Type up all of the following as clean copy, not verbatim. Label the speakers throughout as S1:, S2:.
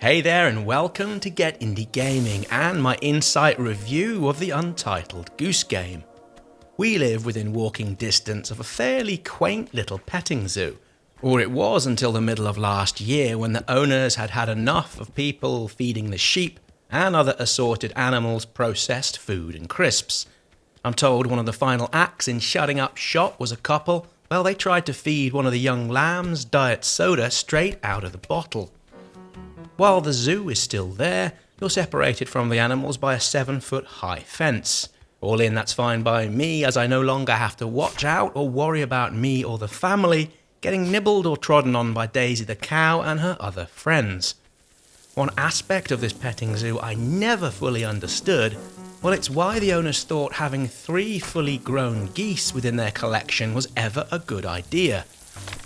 S1: Hey there and welcome to Get Indie Gaming and my insight review of the Untitled Goose Game. We live within walking distance of a fairly quaint little petting zoo, or it was until the middle of last year when the owners had had enough of people feeding the sheep and other assorted animals processed food and crisps. I'm told one of the final acts in shutting up shop was a couple. Well, they tried to feed one of the young lambs diet soda straight out of the bottle. While the zoo is still there, you're separated from the animals by a 7-foot high fence. All in, that's fine by me, as I no longer have to watch out or worry about me or the family getting nibbled or trodden on by Daisy the cow and her other friends. One aspect of this petting zoo I never fully understood, well, it's why the owners thought having 3 fully grown geese within their collection was ever a good idea.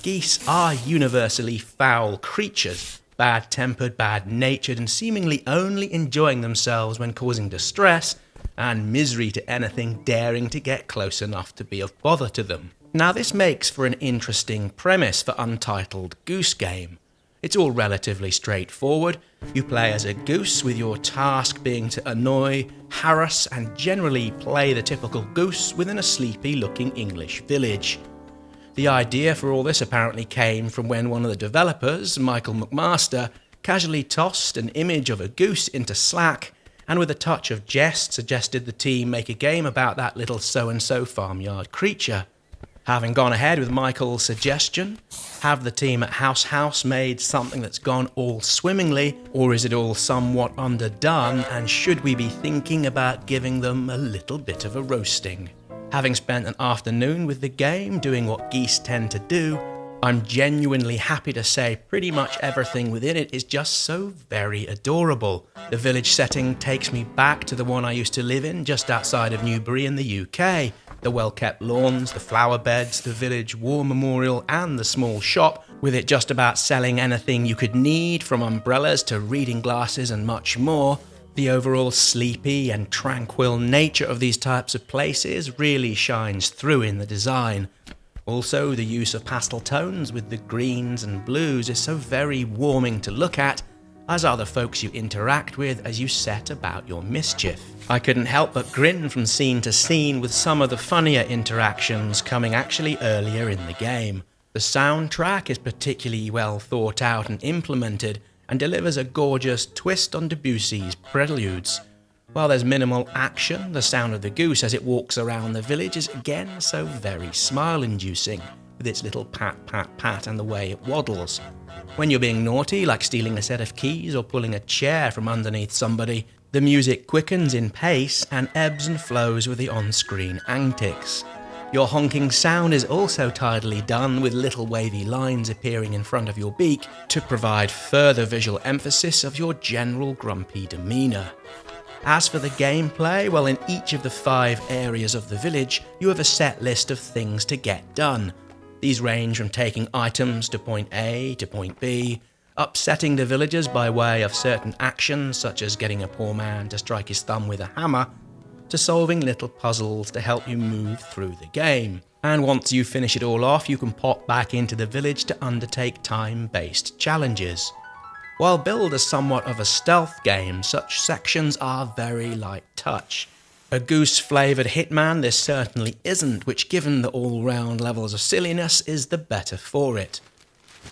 S1: Geese are universally foul creatures, bad-tempered, bad-natured, and seemingly only enjoying themselves when causing distress and misery to anything daring to get close enough to be of bother to them. Now, this makes for an interesting premise for Untitled Goose Game. It's all relatively straightforward. You play as a goose, with your task being to annoy, harass, and generally play the typical goose within a sleepy-looking English village. The idea for all this apparently came from when one of the developers, Michael McMaster, casually tossed an image of a goose into Slack and with a touch of jest suggested the team make a game about that little so-and-so farmyard creature. Having gone ahead with Michael's suggestion, have the team at House made something that's gone all swimmingly, or is it all somewhat underdone, and should we be thinking about giving them a little bit of a roasting? Having spent an afternoon with the game doing what geese tend to do, I'm genuinely happy to say pretty much everything within it is just so very adorable. The village setting takes me back to the one I used to live in just outside of Newbury in the UK. The well-kept lawns, the flower beds, the village war memorial and the small shop, with it just about selling anything you could need from umbrellas to reading glasses and much more. The overall sleepy and tranquil nature of these types of places really shines through in the design. Also, the use of pastel tones with the greens and blues is so very warming to look at, as are the folks you interact with as you set about your mischief. I couldn't help but grin from scene to scene with some of the funnier interactions coming actually earlier in the game. The soundtrack is particularly well thought out and implemented, and delivers a gorgeous twist on Debussy's Preludes. While there's minimal action, the sound of the goose as it walks around the village is again so very smile-inducing, with its little pat pat pat and the way it waddles. When you're being naughty, like stealing a set of keys or pulling a chair from underneath somebody, the music quickens in pace and ebbs and flows with the on-screen antics. Your honking sound is also tidily done, with little wavy lines appearing in front of your beak to provide further visual emphasis of your general grumpy demeanour. As for the gameplay, well, in each of the 5 areas of the village, you have a set list of things to get done. These range from taking items to point A to point B, upsetting the villagers by way of certain actions such as getting a poor man to strike his thumb with a hammer, to solving little puzzles to help you move through the game. And once you finish it all off, you can pop back into the village to undertake time-based challenges. While billed as somewhat of a stealth game, such sections are very light touch. A goose-flavoured hitman this certainly isn't, which, given the all-round levels of silliness, is the better for it.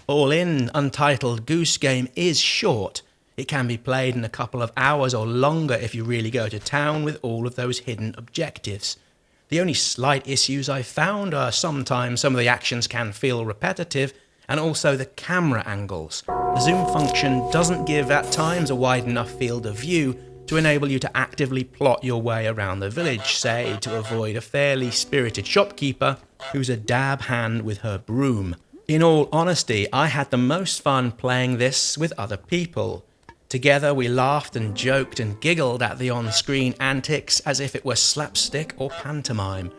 S1: All in, Untitled Goose Game is short. It can be played in a couple of hours or longer if you really go to town with all of those hidden objectives. The only slight issues I've found are sometimes some of the actions can feel repetitive, and also the camera angles. The zoom function doesn't give at times a wide enough field of view to enable you to actively plot your way around the village, say to avoid a fairly spirited shopkeeper who's a dab hand with her broom. In all honesty, I had the most fun playing this with other people. Together we laughed and joked and giggled at the on-screen antics as if it were slapstick or pantomime.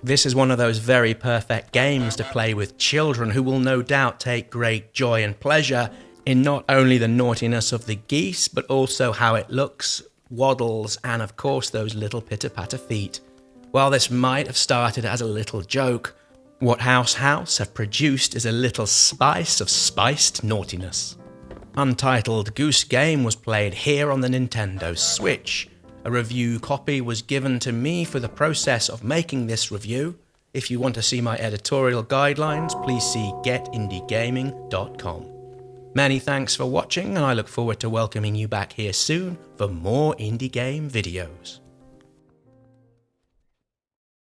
S1: This is one of those very perfect games to play with children who will no doubt take great joy and pleasure in not only the naughtiness of the geese, but also how it looks, waddles, and of course those little pitter-patter feet. While this might have started as a little joke, what House have produced is a little spice of spiced naughtiness. Untitled Goose Game was played here on the Nintendo Switch. A review copy was given to me for the process of making this review. If you want to see my editorial guidelines, please see getindygaming.com. Many thanks for watching, and I look forward to welcoming you back here soon for more indie game videos.